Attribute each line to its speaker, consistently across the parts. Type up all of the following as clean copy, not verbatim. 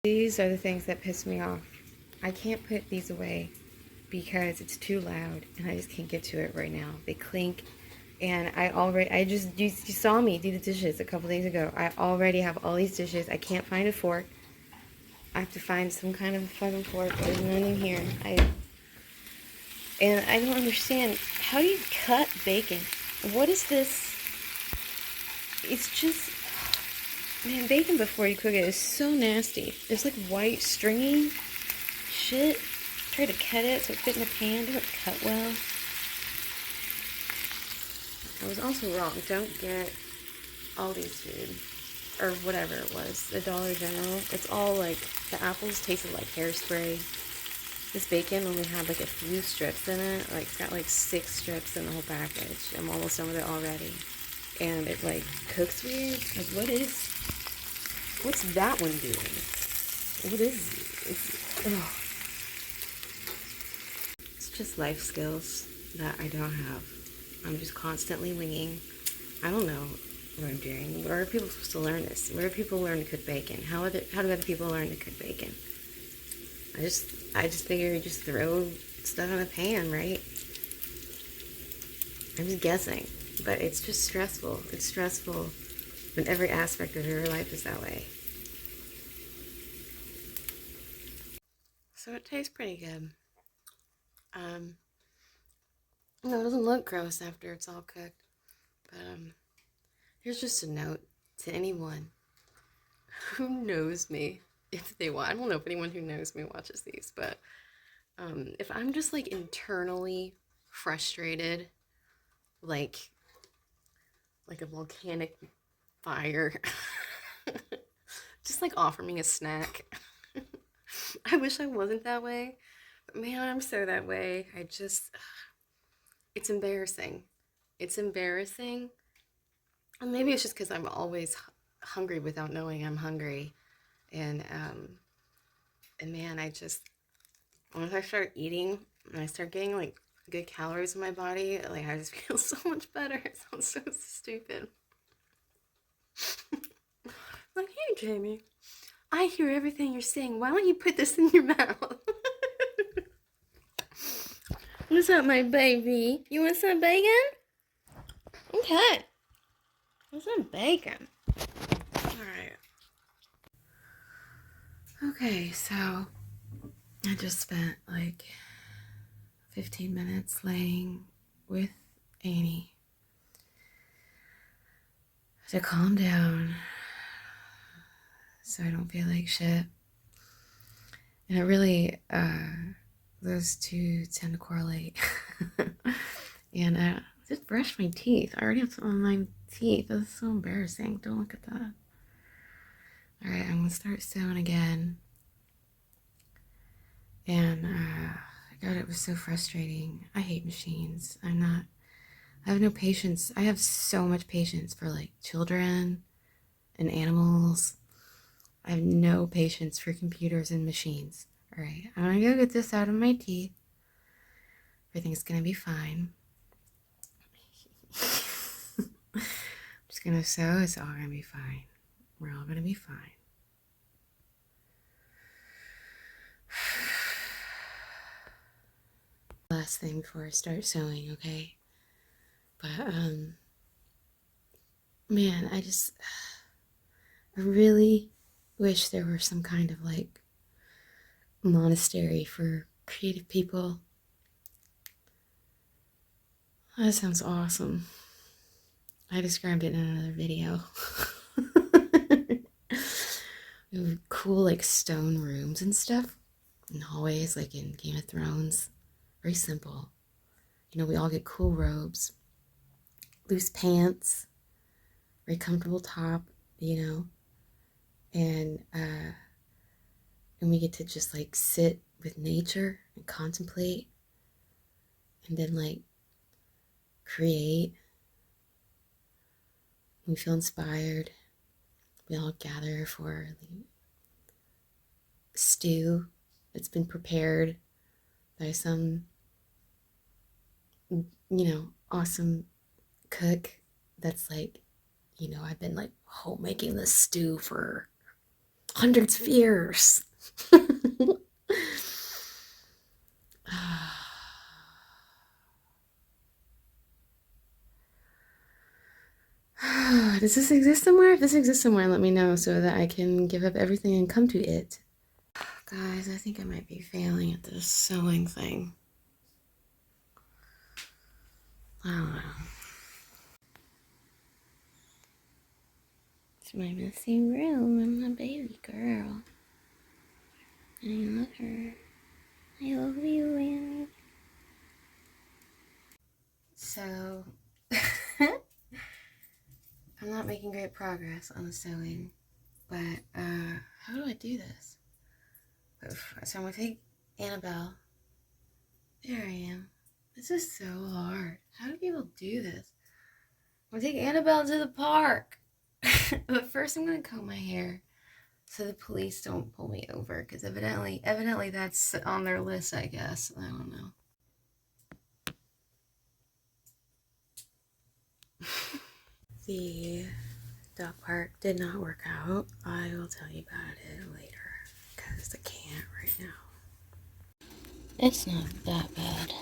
Speaker 1: These are the things that piss me off. I can't put these away because it's too loud and I just can't get to it right now. They clink, and you saw me do the dishes a couple days ago. I already have all these dishes. I can't find a fork. I have to find some kind of fucking fork. There's none in here. And I don't understand. How do you cut bacon? What is this? It's just, man, bacon before you cook it is so nasty. There's like white stringy shit. Try to cut it so it fit in the pan. It doesn't cut well. I was also wrong. Don't get Aldi's food or whatever it was. The Dollar General. It's all like, the apples tasted like hairspray. This bacon only had like a few strips in it. Like, it's got like 6 strips in the whole package. I'm almost done with it already. And it like cooks weird. Like, what's that one doing? What is it? It's just life skills that I don't have. I'm just constantly winging. I don't know what I'm doing. Where are people supposed to learn this? Where do people learn to cook bacon? How do other people learn to cook bacon? I just figure you just throw stuff in a pan, right? I'm just guessing. But it's just stressful. It's stressful when every aspect of your life is that way. So it tastes pretty good. No, it doesn't look gross after it's all cooked. But here's just a note to anyone who knows me, if they want. I don't know if anyone who knows me watches these, but if I'm just like internally frustrated, like a volcanic fire, just like offer me a snack. I wish I wasn't that way, but man, I'm so that way. It's embarrassing. It's embarrassing. And maybe it's just because I'm always hungry without knowing I'm hungry. And man, once I start eating and I start getting like good calories in my body, like I just feel so much better. It sounds so stupid. Like, hey Jamie, I hear everything you're saying. Why don't you put this in your mouth? What's up, my baby? You want some bacon? Okay. Want some bacon? Alright. Okay, so I just spent like 15 minutes laying with Annie to calm down so I don't feel like shit. And it really, those two tend to correlate. And I just brushed my teeth. I already have some on my teeth. That's so embarrassing. Don't look at that. Alright, I'm gonna start sewing again. And, God, it was so frustrating. I hate machines. I have no patience. I have so much patience for like children and animals. I have no patience for computers and machines. All right, I'm gonna go get this out of my teeth. Everything's gonna be fine. I'm just gonna sew. It's all gonna be fine. We're all gonna be fine. Last thing before I start sewing, okay? But man, I really wish there were some kind of like monastery for creative people. That sounds awesome. I described it in another video. Cool like stone rooms and stuff and hallways like in Game of Thrones. Very simple. You know, we all get cool robes, loose pants, very comfortable top, you know, and we get to just like sit with nature and contemplate and then like create. We feel inspired. We all gather for the stew that's been prepared by some, awesome cook that's like, I've been like making this stew for 100 spheres. Does this exist somewhere? If this exists somewhere, let me know so that I can give up everything and come to it. Guys, I think I might be failing at this sewing thing. I don't know. It's my messy room. I'm a baby girl. I love her. I love you, Annie. So, I'm not making great progress on the sewing, but how do I do this? So I'm gonna take Annabelle. There I am. This is so hard. How do people do this? I'm gonna take Annabelle to the park. But first I'm gonna comb my hair so the police don't pull me over, because evidently that's on their list, I guess. I don't know. The dog park did not work out. I will tell you about it later, because I can't right now. It's not that bad.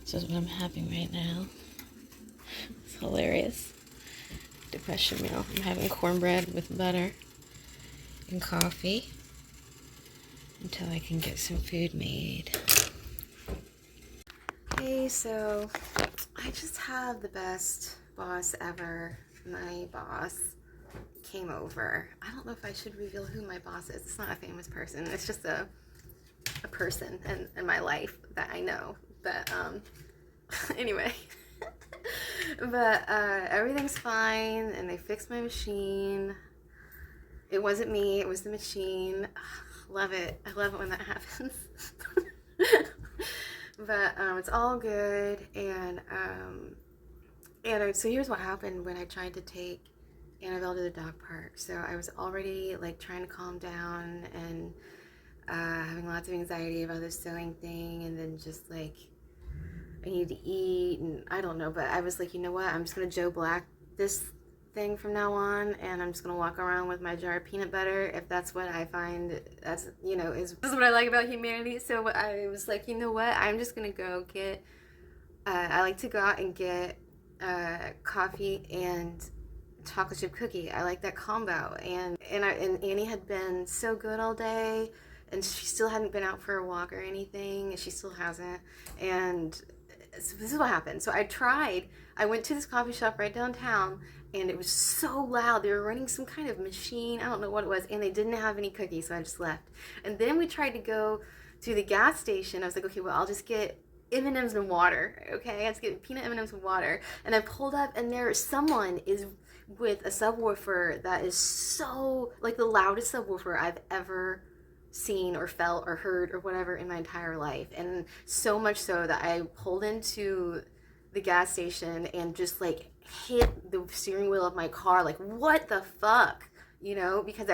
Speaker 1: This is what I'm having right now. It's hilarious. Depression meal. I'm having cornbread with butter and coffee until I can get some food made. Hey, so I just have the best boss ever. My boss came over. I don't know if I should reveal who my boss is. It's not a famous person. It's just a person in my life that I know. But anyway. But everything's fine, and they fixed my machine. It wasn't me, it was the machine. Love it. I love it when that happens. But it's all good, and so here's what happened when I tried to take Annabelle to the dog park. So I was already like trying to calm down and having lots of anxiety about this sewing thing, and then just like I needed to eat, and I don't know, but I was like, you know what, I'm just gonna Joe Black this thing from now on, and I'm just gonna walk around with my jar of peanut butter if that's what I find that's, you know, this is what I like about humanity. So I was like, you know what, I'm just gonna go get I like to go out and get coffee and chocolate chip cookie. I like that combo, and Annie had been so good all day, and she still hadn't been out for a walk or anything. She still hasn't, and so this is what happened. So I went to this coffee shop right downtown, and it was so loud. They were running some kind of machine, I don't know what it was, and they didn't have any cookies, so I just left. And then we tried to go to the gas station. I was like, okay, well, I'll just get M&Ms and water, okay? I just get peanut M&Ms and water. And I pulled up, and someone is with a subwoofer that is so, like, the loudest subwoofer I've ever seen or felt or heard or whatever in my entire life. And so much so that I pulled into the gas station and just like hit the steering wheel of my car, like, what the fuck, you know, because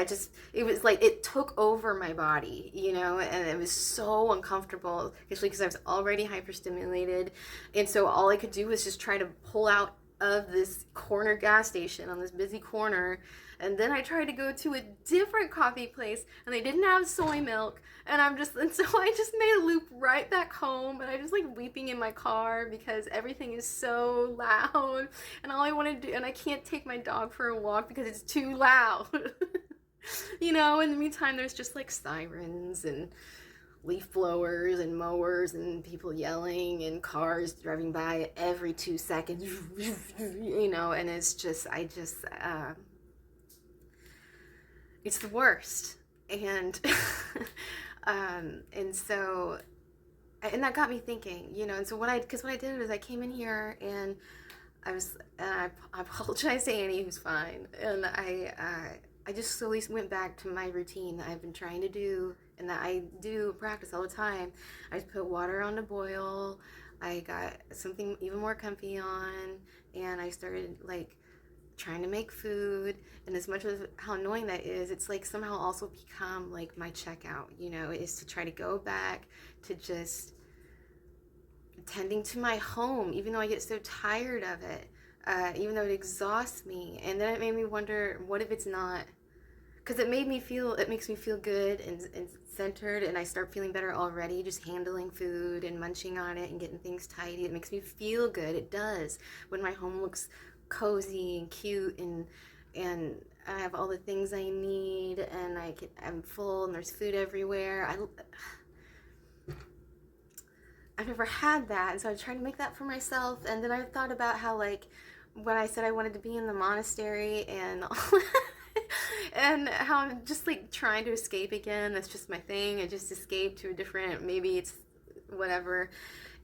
Speaker 1: it was like it took over my body, you know, and it was so uncomfortable, especially because I was already hyperstimulated. And so all I could do was just try to pull out of this corner gas station on this busy corner. And then I tried to go to a different coffee place, and they didn't have soy milk. And so I just made a loop right back home, and I just like weeping in my car because everything is so loud. And all I want to do, and I can't take my dog for a walk because it's too loud. You know, in the meantime, there's just like sirens and leaf blowers and mowers and people yelling and cars driving by every 2 seconds, you know, and it's the worst. And and that got me thinking, you know. And so what I did was I came in here, and I apologized to Annie, who's fine, and I just slowly went back to my routine that I've been trying to do and that I do practice all the time. I put water on to boil. I got something even more comfy on, and I started like trying to make food. And as much as how annoying that is, it's like somehow also become like my checkout, you know, is to try to go back to just tending to my home, even though I get so tired of it, even though it exhausts me. And then it made me wonder, what if it's not, because it makes me feel good and centered, and I start feeling better already just handling food and munching on it and getting things tidy. It makes me feel good. It does. When my home looks cozy and cute, and I have all the things I need, and I'm full and there's food everywhere. I've never had that, and so I was trying to make that for myself. And then I thought about how, like, when I said I wanted to be in the monastery and and how I'm just like trying to escape again. That's just my thing. I just escape to a different, maybe it's whatever.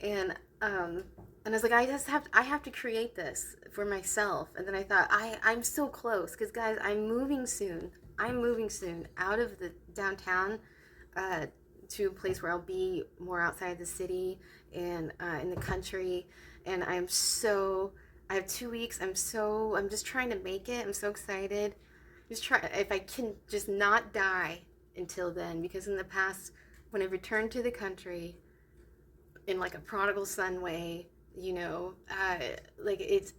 Speaker 1: And and I was like, I have to create this for myself. And then I thought, I'm so close, because guys, I'm moving soon. I'm moving soon out of the downtown, to a place where I'll be more outside the city and in the country. And I have 2 weeks. I'm just trying to make it. I'm so excited. Just try, if I can just not die until then, because in the past, when I returned to the country in like a prodigal son way, like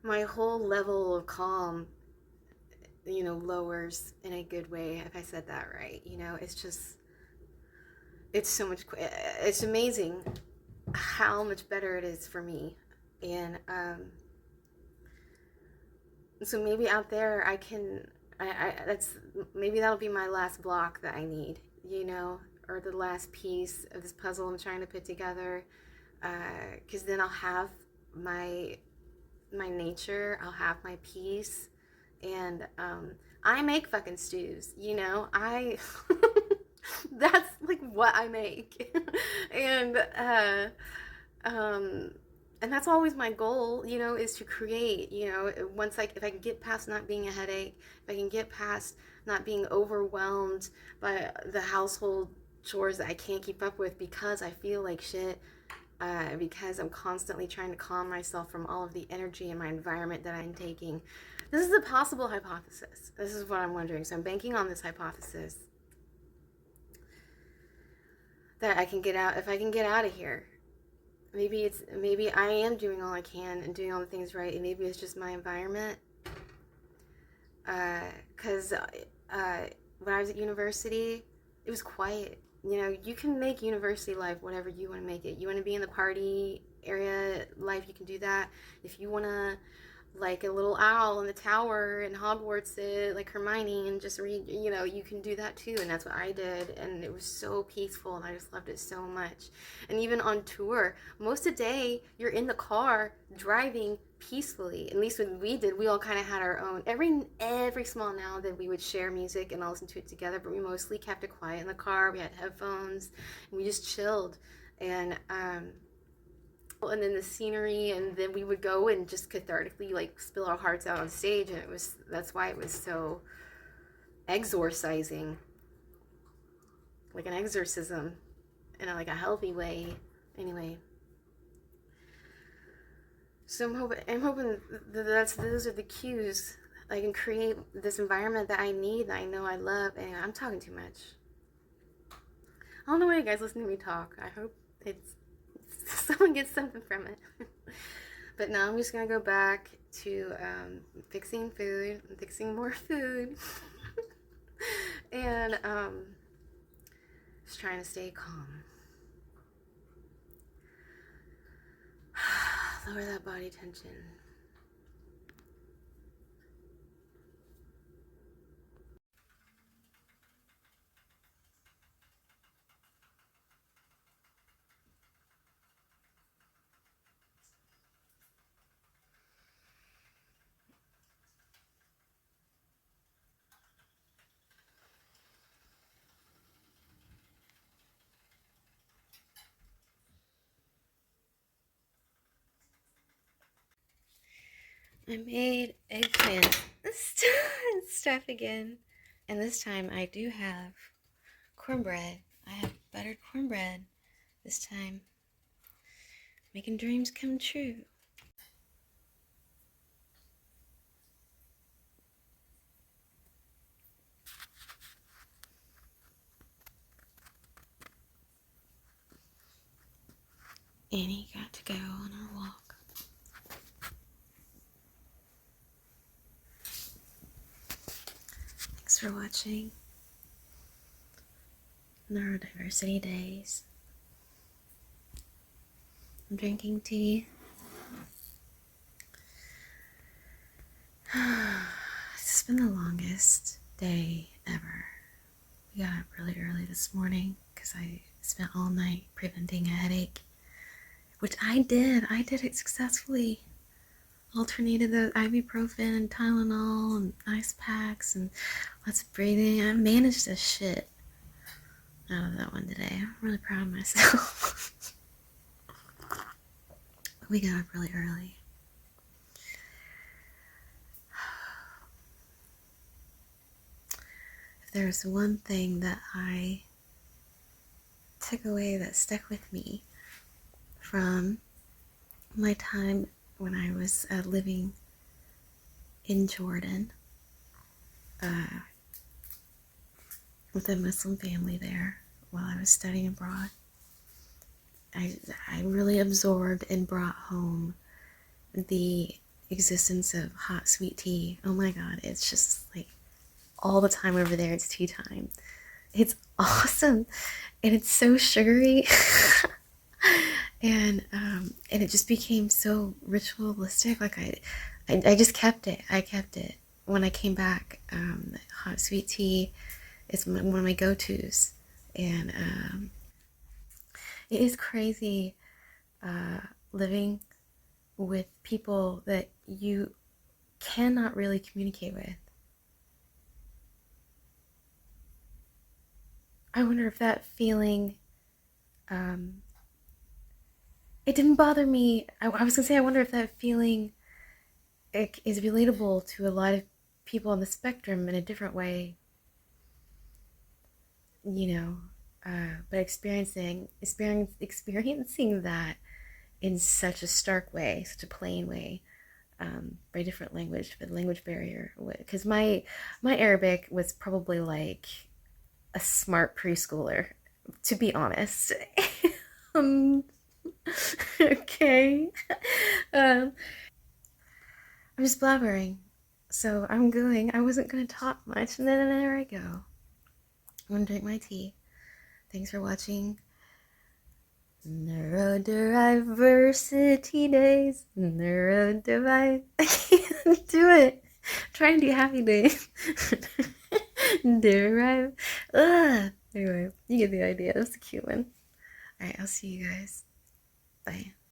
Speaker 1: my whole level of calm, lowers in a good way, if I said that right. It's so much, it's amazing how much better it is for me. And so maybe out there maybe that'll be my last block that I need, or the last piece of this puzzle I'm trying to put together. Because then I'll have my nature, I'll have my peace. And I make fucking stews, I that's like what I make. And and that's always my goal, is to create, if I can get past not being a headache, if I can get past not being overwhelmed by the household chores that I can't keep up with because I feel like shit, because I'm constantly trying to calm myself from all of the energy in my environment that I'm taking. This is a possible hypothesis. This is what I'm wondering. So I'm banking on this hypothesis that I can get out. If I can get out of here, maybe I am doing all I can and doing all the things right, and maybe it's just my environment. Because when I was at university, it was quiet. You can make university life whatever you want to make it. You want to be in the party area life, you can do that. If you want to, like a little owl in the tower in Hogwarts, like Hermione, and just read, you can do that too. And that's what I did. And it was so peaceful, and I just loved it so much. And even on tour, most of the day, you're in the car driving peacefully. At least when we did, we all kind of had our own. Every small now that we would share music and all listen to it together, but we mostly kept it quiet in the car. We had headphones, and we just chilled. And then the scenery, and then we would go and just cathartically like spill our hearts out on stage. And that's why it was so exorcising, like an exorcism in a healthy way. Anyway, so I'm hoping that those are the cues. I can create this environment that I need, that I know I love. And I'm talking too much. I don't know why you guys listen to me talk. I hope someone gets something from it. But now I'm just gonna go back to fixing food, fixing more food, and just trying to stay calm. Lower that body tension. I made eggplant stuff again. And this time I do have cornbread. I have buttered cornbread this time. Making dreams come true. Annie got to go on her walk. watching Neurodiversity Days. I'm drinking tea. It's been the longest day ever. We got up really early this morning because I spent all night preventing a headache, which I did. I did it successfully. Alternated the ibuprofen and Tylenol and ice packs and lots of breathing. I managed this shit out of that one today. I'm really proud of myself. We got up really early. If there's one thing that I took away that stuck with me from my time when I was living in Jordan with a Muslim family there while I was studying abroad, I really absorbed and brought home the existence of hot sweet tea. Oh my god, it's just like all the time over there. It's tea time. It's awesome, and it's so sugary. and it just became so ritualistic. Like I just kept it. I kept it when I came back. Hot sweet tea is one of my go-tos, and it is crazy living with people that you cannot really communicate with. I wonder if that feeling, it didn't bother me. I was gonna say, I wonder if that feeling is relatable to a lot of people on the spectrum in a different way, but experiencing that in such a stark way, such a plain way, by different language, the language barrier. Because my Arabic was probably like a smart preschooler, to be honest. Okay. I'm just blabbering. So I wasn't going to talk much, and then there I go. I'm going to drink my tea. Thanks for watching Neurodiversity Days. Neurodiversity. I can't do it. I'm trying to do happy days. Derive. Ugh. Anyway, you get the idea. That's a cute one. Alright, I'll see you guys. Bye.